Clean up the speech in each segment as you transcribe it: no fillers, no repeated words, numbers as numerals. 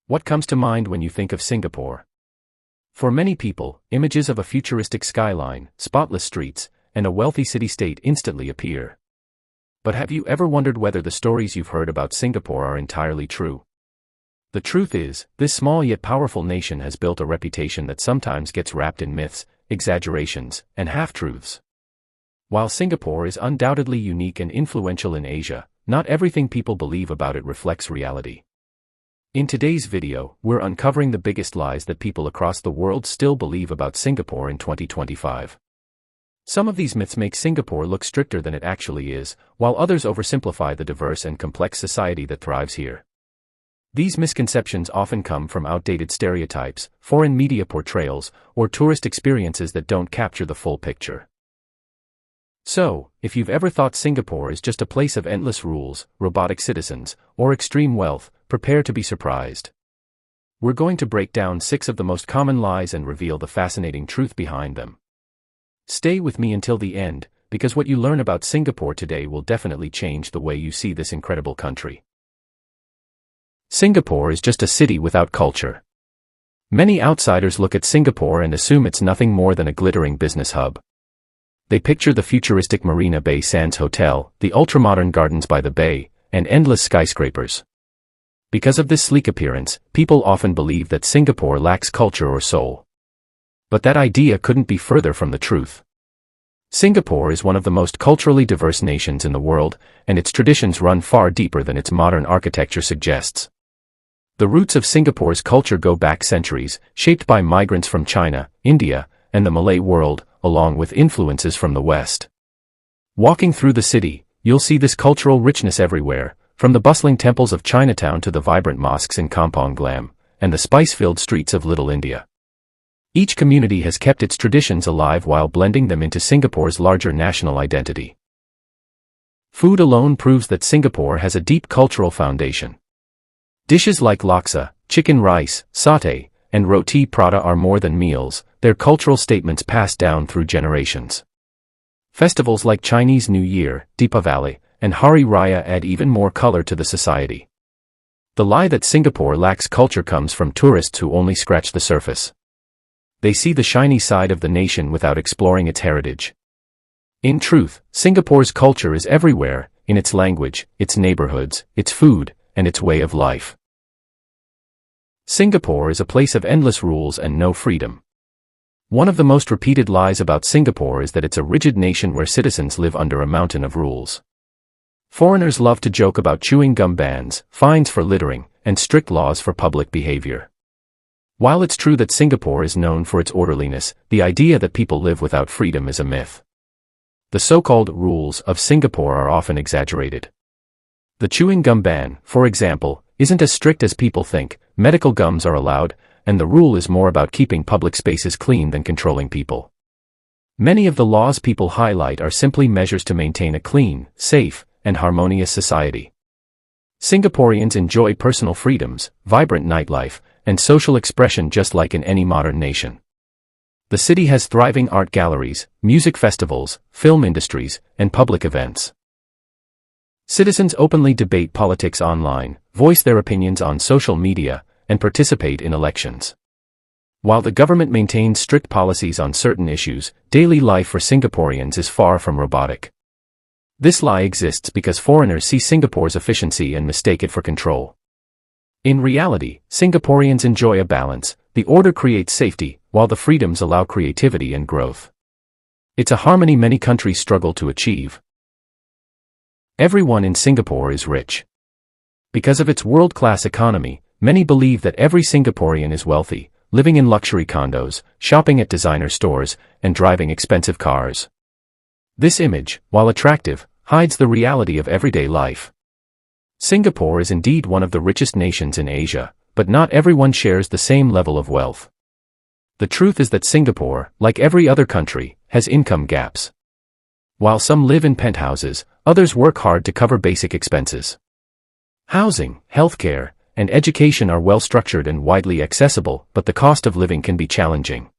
What comes to mind when you think of Singapore? For many people, images of a futuristic skyline, spotless streets, and a wealthy city-state instantly appear. But have you ever wondered whether the stories you've heard about Singapore are entirely true? The truth is, this small yet powerful nation has built a reputation that sometimes gets wrapped in myths, exaggerations, and half-truths. While Singapore is undoubtedly unique and influential in Asia, not everything people believe about it reflects reality. In today's video, we're uncovering the biggest lies that people across the world still believe about Singapore in 2025. Some of these myths make Singapore look stricter than it actually is, while others oversimplify the diverse and complex society that thrives here. These misconceptions often come from outdated stereotypes, foreign media portrayals, or tourist experiences that don't capture the full picture. So, if you've ever thought Singapore is just a place of endless rules, robotic citizens, or extreme wealth, prepare to be surprised. We're going to break down 6 of the most common lies and reveal the fascinating truth behind them. Stay with me until the end, because what you learn about Singapore today will definitely change the way you see this incredible country. Singapore is just a city without culture. Many outsiders look at Singapore and assume it's nothing more than a glittering business hub. They picture the futuristic Marina Bay Sands Hotel, the ultramodern gardens by the bay, and endless skyscrapers. Because of this sleek appearance, people often believe that Singapore lacks culture or soul. But that idea couldn't be further from the truth. Singapore is one of the most culturally diverse nations in the world, and its traditions run far deeper than its modern architecture suggests. The roots of Singapore's culture go back centuries, shaped by migrants from China, India, and the Malay world, along with influences from the West. Walking through the city, you'll see this cultural richness everywhere, from the bustling temples of Chinatown to the vibrant mosques in Kampong Glam, and the spice-filled streets of Little India. Each community has kept its traditions alive while blending them into Singapore's larger national identity. Food alone proves that Singapore has a deep cultural foundation. Dishes like laksa, chicken rice, satay, and roti prata are more than meals, they're cultural statements passed down through generations. Festivals like Chinese New Year, Deepavali, and Hari Raya add even more color to the society. The lie that Singapore lacks culture comes from tourists who only scratch the surface. They see the shiny side of the nation without exploring its heritage. In truth, Singapore's culture is everywhere, in its language, its neighborhoods, its food, and its way of life. Singapore is a place of endless rules and no freedom. One of the most repeated lies about Singapore is that it's a rigid nation where citizens live under a mountain of rules. Foreigners love to joke about chewing gum bans, fines for littering, and strict laws for public behavior. While it's true that Singapore is known for its orderliness, the idea that people live without freedom is a myth. The so-called rules of Singapore are often exaggerated. The chewing gum ban, for example, isn't as strict as people think. Medical gums are allowed, and the rule is more about keeping public spaces clean than controlling people. Many of the laws people highlight are simply measures to maintain a clean, safe, and harmonious society. Singaporeans enjoy personal freedoms, vibrant nightlife, and social expression just like in any modern nation. The city has thriving art galleries, music festivals, film industries, and public events. Citizens openly debate politics online, voice their opinions on social media, and participate in elections. While the government maintains strict policies on certain issues, daily life for Singaporeans is far from robotic. This lie exists because foreigners see Singapore's efficiency and mistake it for control. In reality, Singaporeans enjoy a balance. The order creates safety, while the freedoms allow creativity and growth. It's a harmony many countries struggle to achieve. Everyone in Singapore is rich. Because of its world-class economy, many believe that every Singaporean is wealthy, living in luxury condos, shopping at designer stores, and driving expensive cars. This image, while attractive, hides the reality of everyday life. Singapore is indeed one of the richest nations in Asia, but not everyone shares the same level of wealth. The truth is that Singapore, like every other country, has income gaps. While some live in penthouses, others work hard to cover basic expenses. Housing, healthcare, and education are well structured and widely accessible, but the cost of living can be challenging.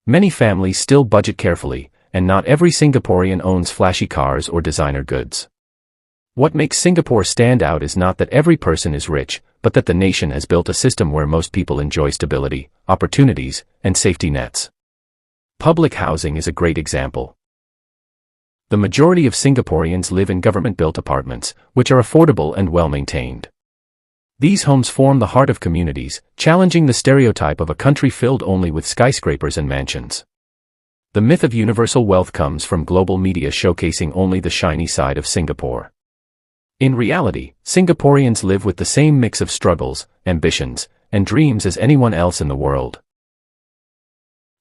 Many families still budget carefully, and not every Singaporean owns flashy cars or designer goods. What makes Singapore stand out is not that every person is rich, but that the nation has built a system where most people enjoy stability, opportunities, and safety nets. Public housing is a great example. The majority of Singaporeans live in government-built apartments, which are affordable and well-maintained. These homes form the heart of communities, challenging the stereotype of a country filled only with skyscrapers and mansions. The myth of universal wealth comes from global media showcasing only the shiny side of Singapore. In reality, Singaporeans live with the same mix of struggles, ambitions, and dreams as anyone else in the world.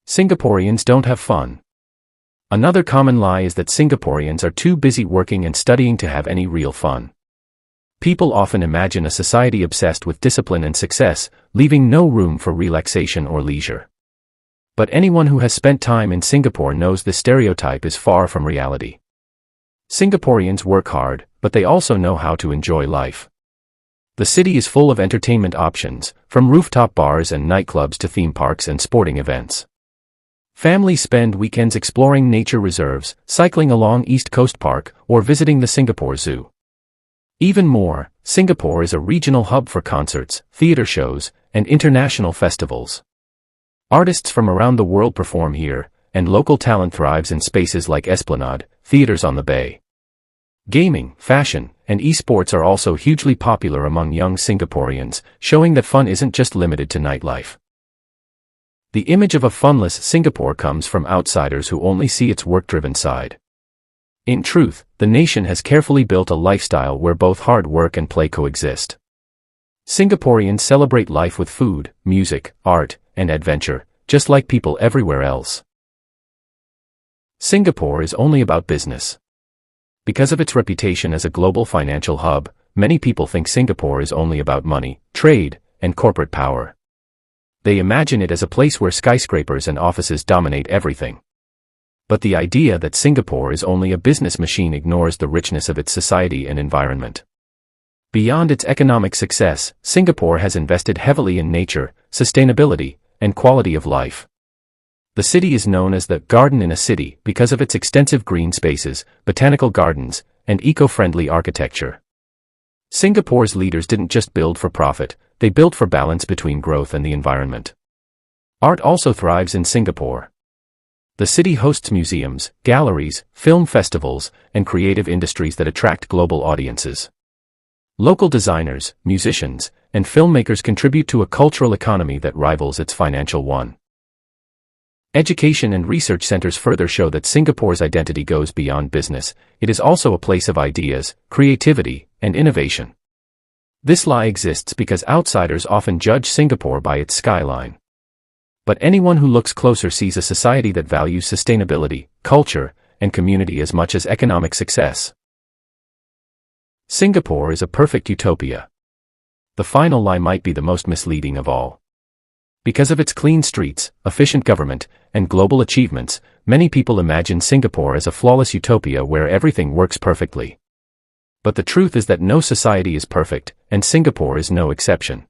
Singaporeans don't have fun. Another common lie is that Singaporeans are too busy working and studying to have any real fun. People often imagine a society obsessed with discipline and success, leaving no room for relaxation or leisure. But anyone who has spent time in Singapore knows this stereotype is far from reality. Singaporeans work hard, but they also know how to enjoy life. The city is full of entertainment options, from rooftop bars and nightclubs to theme parks and sporting events. Families spend weekends exploring nature reserves, cycling along East Coast Park, or visiting the Singapore Zoo. Even more, Singapore is a regional hub for concerts, theater shows, and international festivals. Artists from around the world perform here, and local talent thrives in spaces like Esplanade, theaters on the bay. Gaming, fashion, and esports are also hugely popular among young Singaporeans, showing that fun isn't just limited to nightlife. The image of a funless Singapore comes from outsiders who only see its work-driven side. In truth, the nation has carefully built a lifestyle where both hard work and play coexist. Singaporeans celebrate life with food, music, art, and adventure, just like people everywhere else. Singapore is only about business. Because of its reputation as a global financial hub, many people think Singapore is only about money, trade, and corporate power. They imagine it as a place where skyscrapers and offices dominate everything. But the idea that Singapore is only a business machine ignores the richness of its society and environment. Beyond its economic success, Singapore has invested heavily in nature, sustainability, and quality of life. The city is known as the garden in a city because of its extensive green spaces, botanical gardens, and eco-friendly architecture. Singapore's leaders didn't just build for profit, they built for balance between growth and the environment. Art also thrives in Singapore. The city hosts museums, galleries, film festivals, and creative industries that attract global audiences. Local designers, musicians, and filmmakers contribute to a cultural economy that rivals its financial one. Education and research centers further show that Singapore's identity goes beyond business. It is also a place of ideas, creativity, and innovation. This lie exists because outsiders often judge Singapore by its skyline. But anyone who looks closer sees a society that values sustainability, culture, and community as much as economic success. Singapore is a perfect utopia. The final lie might be the most misleading of all. Because of its clean streets, efficient government, and global achievements, many people imagine Singapore as a flawless utopia where everything works perfectly. But the truth is that no society is perfect, and Singapore is no exception.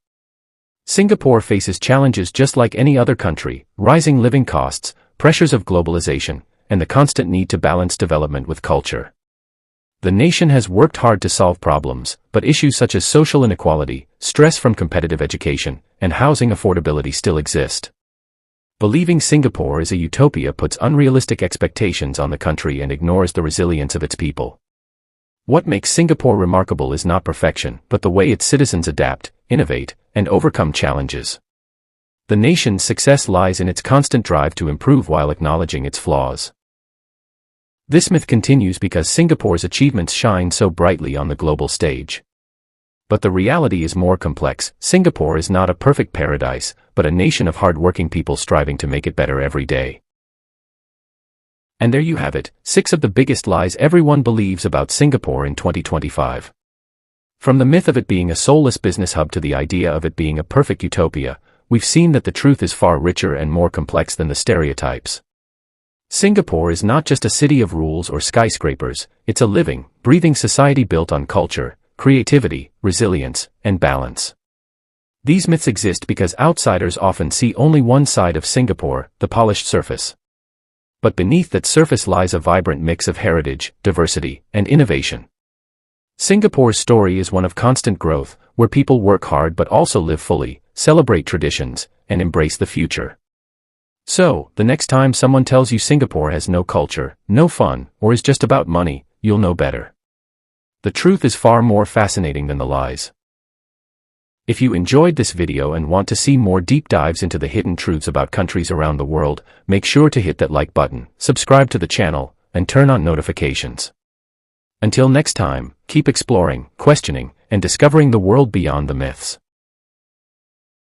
Singapore faces challenges just like any other country: rising living costs, pressures of globalization, and the constant need to balance development with culture. The nation has worked hard to solve problems, but issues such as social inequality, stress from competitive education, and housing affordability still exist. Believing Singapore is a utopia puts unrealistic expectations on the country and ignores the resilience of its people. What makes Singapore remarkable is not perfection, but the way its citizens adapt, innovate, and overcome challenges. The nation's success lies in its constant drive to improve while acknowledging its flaws. This myth continues because Singapore's achievements shine so brightly on the global stage. But the reality is more complex. Singapore is not a perfect paradise, but a nation of hard-working people striving to make it better every day. And there you have it, 6 of the biggest lies everyone believes about Singapore in 2025. From the myth of it being a soulless business hub to the idea of it being a perfect utopia, we've seen that the truth is far richer and more complex than the stereotypes. Singapore is not just a city of rules or skyscrapers, it's a living, breathing society built on culture, creativity, resilience, and balance. These myths exist because outsiders often see only one side of Singapore, the polished surface. But beneath that surface lies a vibrant mix of heritage, diversity, and innovation. Singapore's story is one of constant growth, where people work hard but also live fully, celebrate traditions, and embrace the future. So, the next time someone tells you Singapore has no culture, no fun, or is just about money, you'll know better. The truth is far more fascinating than the lies. If you enjoyed this video and want to see more deep dives into the hidden truths about countries around the world, make sure to hit that like button, subscribe to the channel, and turn on notifications. Until next time, keep exploring, questioning, and discovering the world beyond the myths.